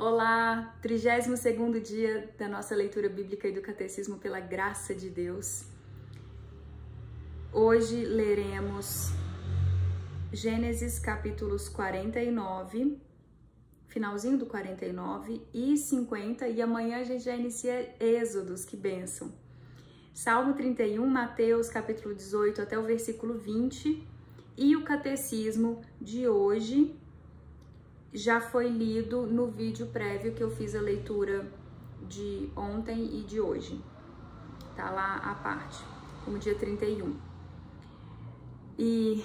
Olá, 32º dia da nossa leitura bíblica e do Catecismo pela graça de Deus. Hoje leremos Gênesis capítulos 49, finalzinho do 49 e 50, e amanhã a gente já inicia Êxodos, que bênção. Salmo 31, Mateus capítulo 18 até o versículo 20, e o Catecismo de hoje já foi lido no vídeo prévio que eu fiz a leitura de ontem e de hoje. Tá lá a parte, como dia 31. E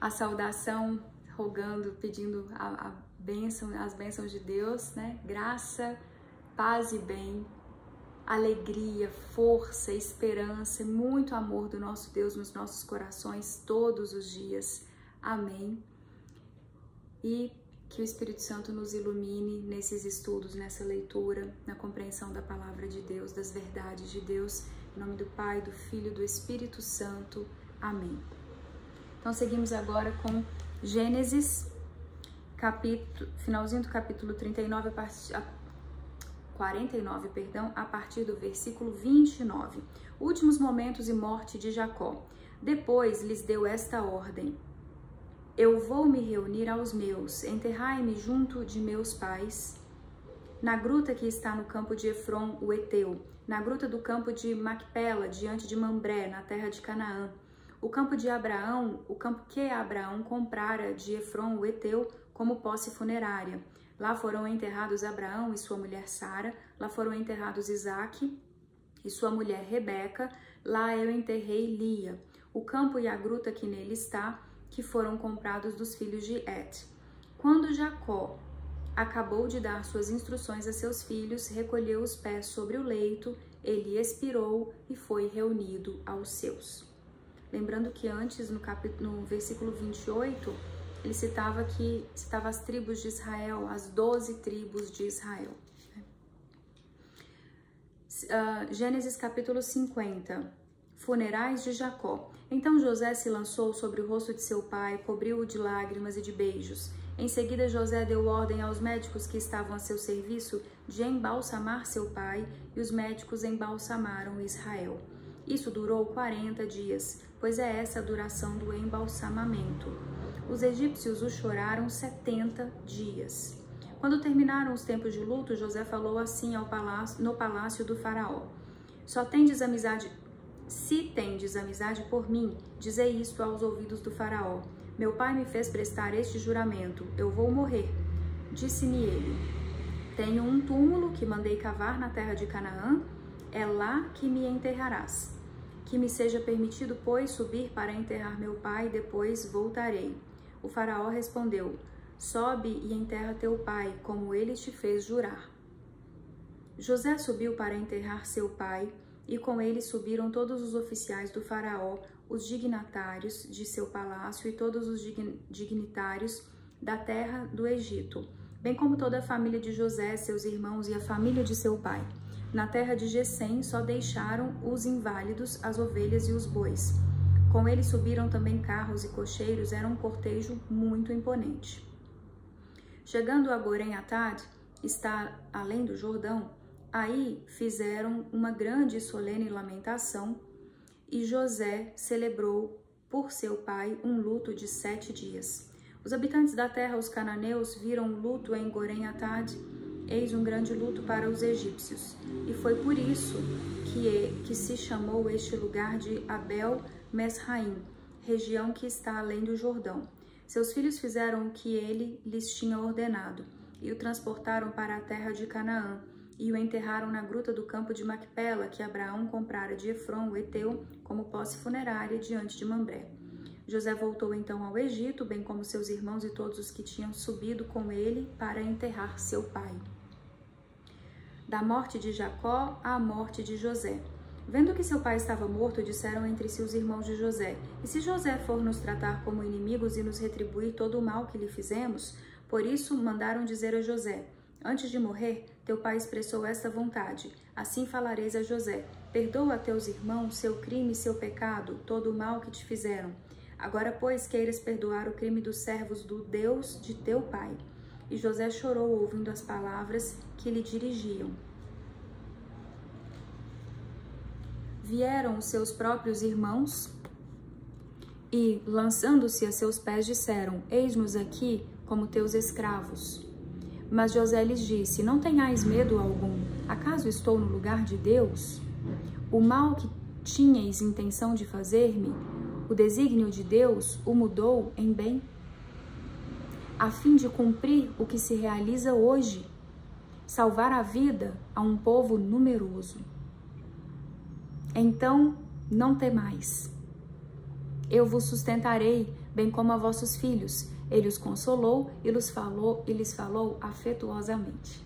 a saudação, rogando, pedindo a bênção, as bênçãos de Deus, né? Graça, paz e bem, alegria, força, esperança, muito amor do nosso Deus nos nossos corações todos os dias. Amém. E que o Espírito Santo nos ilumine nesses estudos, nessa leitura, na compreensão da palavra de Deus, das verdades de Deus, em nome do Pai, do Filho e do Espírito Santo. Amém. Então seguimos agora com Gênesis, finalzinho do capítulo 49, a partir do versículo 29. Últimos momentos e morte de Jacó. Depois lhes deu esta ordem: eu vou me reunir aos meus, enterrai-me junto de meus pais, na gruta que está no campo de Efron, o Eteu, na gruta do campo de Macpela, diante de Mambré, na terra de Canaã, o campo de Abraão, o campo que Abraão comprara de Efron, o Eteu, como posse funerária. Lá foram enterrados Abraão e sua mulher Sara, lá foram enterrados Isaque e sua mulher Rebeca, lá eu enterrei Lia. O campo e a gruta que nele está, que foram comprados dos filhos de Et. Quando Jacó acabou de dar suas instruções a seus filhos, recolheu os pés sobre o leito, ele expirou e foi reunido aos seus. Lembrando que antes, no versículo 28, ele citava as tribos de Israel, as 12 tribos de Israel. Gênesis capítulo 50, funerais de Jacó. Então José se lançou sobre o rosto de seu pai, cobriu-o de lágrimas e de beijos. Em seguida José deu ordem aos médicos que estavam a seu serviço de embalsamar seu pai, e os médicos embalsamaram Israel. Isso durou 40 dias, pois é essa a duração do embalsamamento. Os egípcios o choraram 70 dias. Quando terminaram os tempos de luto, José falou assim no palácio do faraó: Se tendes amizade por mim, dizei isto aos ouvidos do faraó: meu pai me fez prestar este juramento, eu vou morrer. Disse-me ele: tenho um túmulo que mandei cavar na terra de Canaã, é lá que me enterrarás. Que me seja permitido, pois, subir para enterrar meu pai, depois voltarei. O faraó respondeu: sobe e enterra teu pai, como ele te fez jurar. José subiu para enterrar seu pai, e com ele subiram todos os oficiais do faraó, os dignatários de seu palácio e todos os dignitários da terra do Egito, bem como toda a família de José, seus irmãos e a família de seu pai. Na terra de Gesem só deixaram os inválidos, as ovelhas e os bois. Com ele subiram também carros e cocheiros, era um cortejo muito imponente. Chegando a Gorém-Atad, está além do Jordão, aí fizeram uma grande e solene lamentação, e José celebrou por seu pai um luto de 7 dias. Os habitantes da terra, os cananeus, viram luto em Gorém-Atad, eis um grande luto para os egípcios. E foi por isso que se chamou este lugar de Abel-Mesraim, região que está além do Jordão. Seus filhos fizeram o que ele lhes tinha ordenado, e o transportaram para a terra de Canaã, e o enterraram na gruta do campo de Macpela, que Abraão comprara de Efron, o Eteu, como posse funerária diante de Mambré. José voltou então ao Egito, bem como seus irmãos e todos os que tinham subido com ele para enterrar seu pai. Da morte de Jacó à morte de José. Vendo que seu pai estava morto, disseram entre si os irmãos de José: e se José for nos tratar como inimigos e nos retribuir todo o mal que lhe fizemos? Por isso mandaram dizer a José: antes de morrer, teu pai expressou esta vontade. Assim falareis a José: perdoa a teus irmãos seu crime e seu pecado, todo o mal que te fizeram. Agora, pois, queiras perdoar o crime dos servos do Deus de teu pai. E José chorou ouvindo as palavras que lhe dirigiam. Vieram os seus próprios irmãos e, lançando-se a seus pés, disseram: Eis-nos aqui como teus escravos. Mas José lhes disse: Não tenhais medo algum. Acaso estou no lugar de Deus? O mal que tinhais intenção de fazer-me, o desígnio de Deus o mudou em bem, a fim de cumprir o que se realiza hoje, salvar a vida a um povo numeroso. Então, não temais. Eu vos sustentarei, bem como a vossos filhos. Ele os consolou e lhes falou afetuosamente.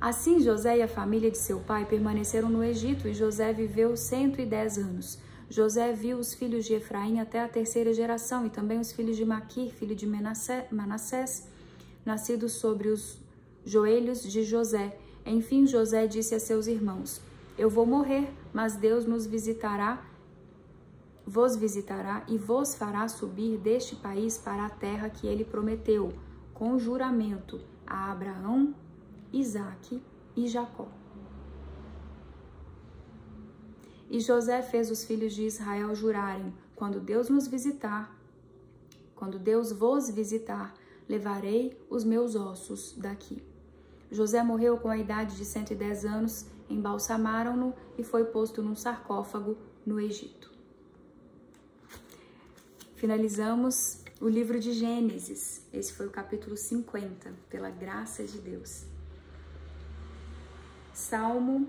Assim, José e a família de seu pai permaneceram no Egito, e José viveu 110 anos. José viu os filhos de Efraim até a terceira geração, e também os filhos de Maquir, filho de Manassés, nascidos sobre os joelhos de José. Enfim, José disse a seus irmãos: Eu vou morrer, mas Deus vos visitará e vos fará subir deste país para a terra que ele prometeu, com juramento, a Abraão, Isaque e Jacó. E José fez os filhos de Israel jurarem: quando Deus vos visitar, levarei os meus ossos daqui. José morreu com a idade de 110 anos, embalsamaram-no e foi posto num sarcófago no Egito. Finalizamos o livro de Gênesis. Esse foi o capítulo 50, pela graça de Deus. Salmo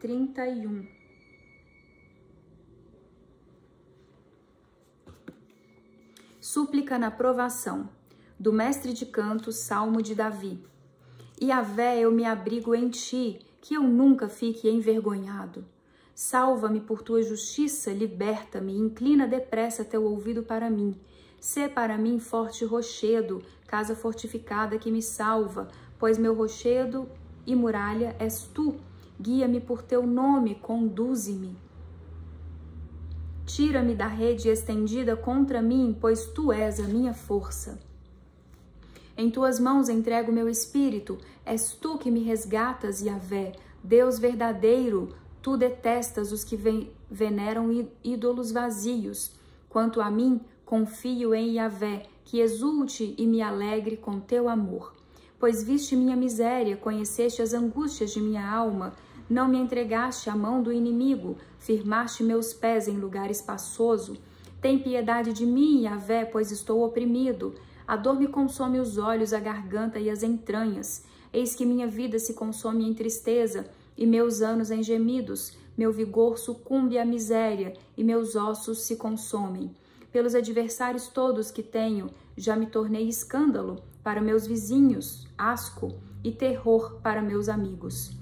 31. Súplica na provação, do mestre de cantos, Salmo de Davi. Yahvé, eu me abrigo em ti, que eu nunca fique envergonhado. Salva-me por tua justiça, liberta-me, inclina depressa teu ouvido para mim. Sê para mim forte rochedo, casa fortificada que me salva, pois meu rochedo e muralha és tu. Guia-me por teu nome, conduze-me. Tira-me da rede estendida contra mim, pois tu és a minha força. Em tuas mãos entrego meu espírito, és tu que me resgatas, Yahvé, Deus verdadeiro. Tu detestas os que veneram ídolos vazios. Quanto a mim, confio em Yahvé, que exulte e me alegre com teu amor. Pois viste minha miséria, conheceste as angústias de minha alma, não me entregaste à mão do inimigo, firmaste meus pés em lugar espaçoso. Tem piedade de mim, Yahvé, pois estou oprimido. A dor me consome os olhos, a garganta e as entranhas. Eis que minha vida se consome em tristeza, e meus anos em gemidos, meu vigor sucumbe à miséria, e meus ossos se consomem. Pelos adversários todos que tenho, já me tornei escândalo para meus vizinhos, asco e terror para meus amigos.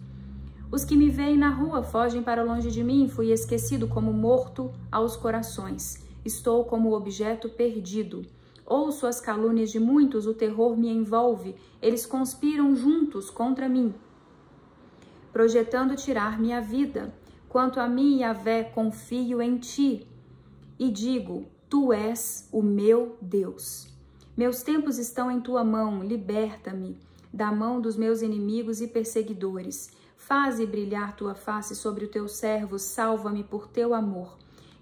Os que me veem na rua fogem para longe de mim, fui esquecido como morto aos corações. Estou como objeto perdido. Ouço as calúnias de muitos, o terror me envolve, eles conspiram juntos contra mim, projetando tirar minha vida. Quanto a mim, Yahvé, confio em ti e digo: tu és o meu Deus. Meus tempos estão em tua mão, liberta-me da mão dos meus inimigos e perseguidores. Faze brilhar tua face sobre o teu servo, salva-me por teu amor.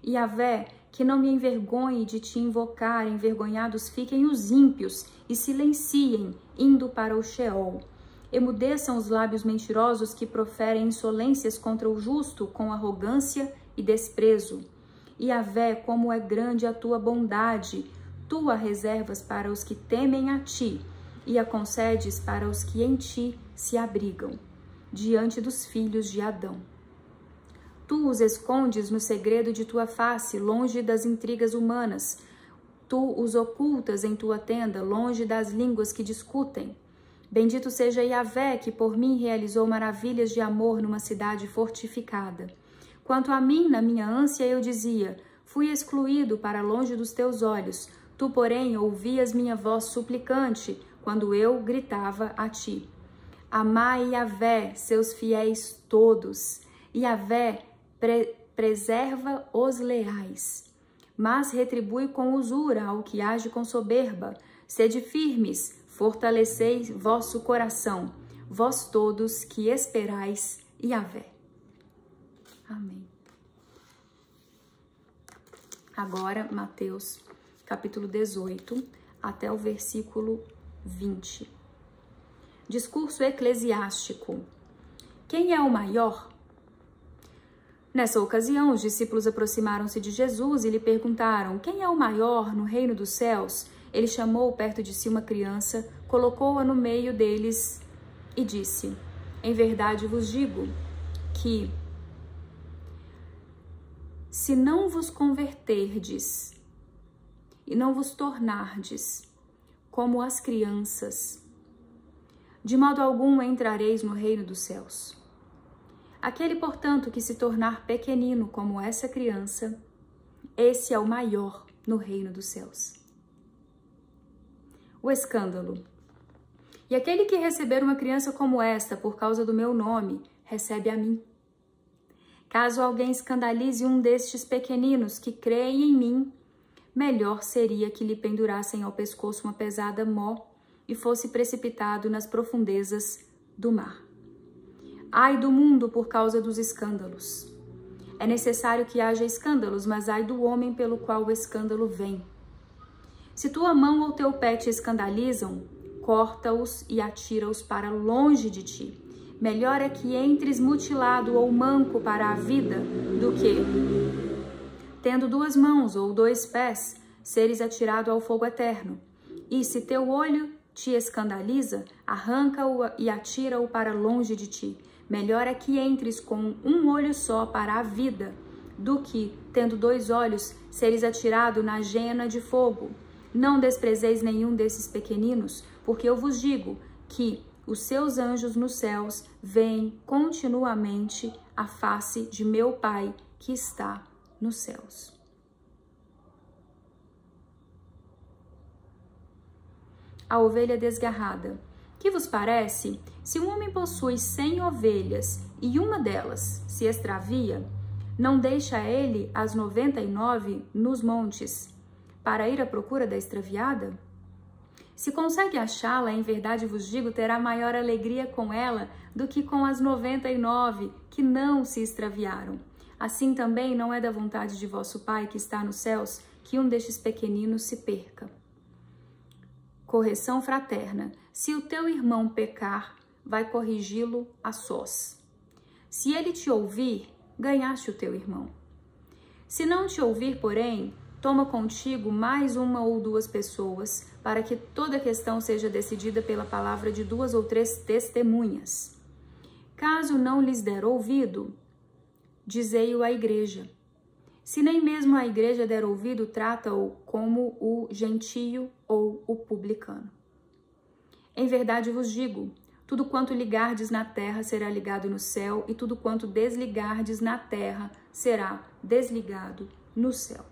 Yahvé, que não me envergonhe de te invocar, envergonhados fiquem os ímpios e silenciem, indo para o Sheol. Emudeçam os lábios mentirosos que proferem insolências contra o justo com arrogância e desprezo. Yahvé, como é grande a tua bondade, tu a reservas para os que temem a ti e a concedes para os que em ti se abrigam, diante dos filhos de Adão. Tu os escondes no segredo de tua face, longe das intrigas humanas. Tu os ocultas em tua tenda, longe das línguas que discutem. Bendito seja Yahvé, que por mim realizou maravilhas de amor numa cidade fortificada. Quanto a mim, na minha ânsia, eu dizia: fui excluído para longe dos teus olhos. Tu, porém, ouvias minha voz suplicante quando eu gritava a ti. Amai Yahvé, seus fiéis todos. Yahvé preserva os leais, mas retribui com usura ao que age com soberba. Sede firmes, fortalecei vosso coração, vós todos que esperais Yahvé. Amém. Agora, Mateus, capítulo 18, até o versículo 20. Discurso eclesiástico. Quem é o maior? Nessa ocasião, os discípulos aproximaram-se de Jesus e lhe perguntaram: quem é o maior no reino dos céus? Ele chamou perto de si uma criança, colocou-a no meio deles e disse: em verdade vos digo que, se não vos converterdes e não vos tornardes como as crianças, de modo algum entrareis no reino dos céus. Aquele, portanto, que se tornar pequenino como essa criança, esse é o maior no reino dos céus. O escândalo. E aquele que receber uma criança como esta por causa do meu nome, recebe a mim. Caso alguém escandalize um destes pequeninos que creem em mim, melhor seria que lhe pendurassem ao pescoço uma pesada mó e fosse precipitado nas profundezas do mar. Ai do mundo por causa dos escândalos. É necessário que haja escândalos, mas ai do homem pelo qual o escândalo vem. Se tua mão ou teu pé te escandalizam, corta-os e atira-os para longe de ti. Melhor é que entres mutilado ou manco para a vida, do que, tendo 2 mãos ou 2 pés, seres atirado ao fogo eterno. E se teu olho te escandaliza, arranca-o e atira-o para longe de ti. Melhor é que entres com 1 olho só para a vida, do que, tendo 2 olhos, seres atirado na gena de fogo. Não desprezeis nenhum desses pequeninos, porque eu vos digo que os seus anjos nos céus veem continuamente a face de meu Pai que está nos céus. A ovelha desgarrada. Que vos parece? Se um homem possui 100 ovelhas e uma delas se extravia, não deixa ele as 99 nos montes para ir à procura da extraviada? Se consegue achá-la, em verdade vos digo, terá maior alegria com ela do que com as 99 que não se extraviaram. Assim também não é da vontade de vosso Pai que está nos céus que um destes pequeninos se perca. Correção fraterna. Se o teu irmão pecar, vai corrigi-lo a sós. Se ele te ouvir, ganhaste o teu irmão. Se não te ouvir, porém, toma contigo mais 1 ou 2 pessoas, para que toda questão seja decidida pela palavra de 2 ou 3 testemunhas. Caso não lhes der ouvido, dizei-o à igreja. Se nem mesmo a igreja der ouvido, trata-o como o gentio ou o publicano. Em verdade vos digo, tudo quanto ligardes na terra será ligado no céu, e tudo quanto desligardes na terra será desligado no céu.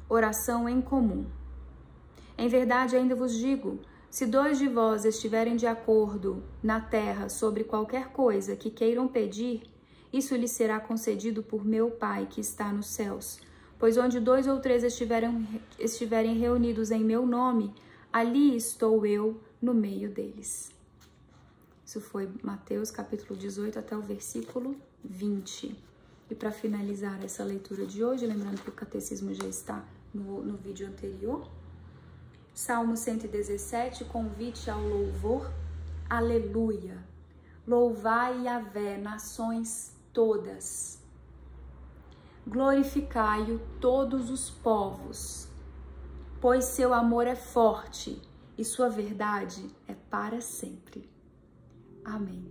Oração em comum. Em verdade ainda vos digo, se 2 de vós estiverem de acordo na terra sobre qualquer coisa que queiram pedir, isso lhes será concedido por meu Pai que está nos céus. Pois onde 2 ou 3 estiverem reunidos em meu nome, ali estou eu no meio deles. Isso foi Mateus capítulo 18 até o versículo 20. E para finalizar essa leitura de hoje, lembrando que o catecismo já está no vídeo anterior, Salmo 117, convite ao louvor. Aleluia! Louvai Yahvé, nações todas. Glorificai-o todos os povos, pois seu amor é forte e sua verdade é para sempre. Amém.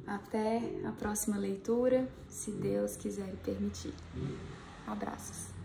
Até a próxima leitura, se Deus quiser e permitir. Abraços.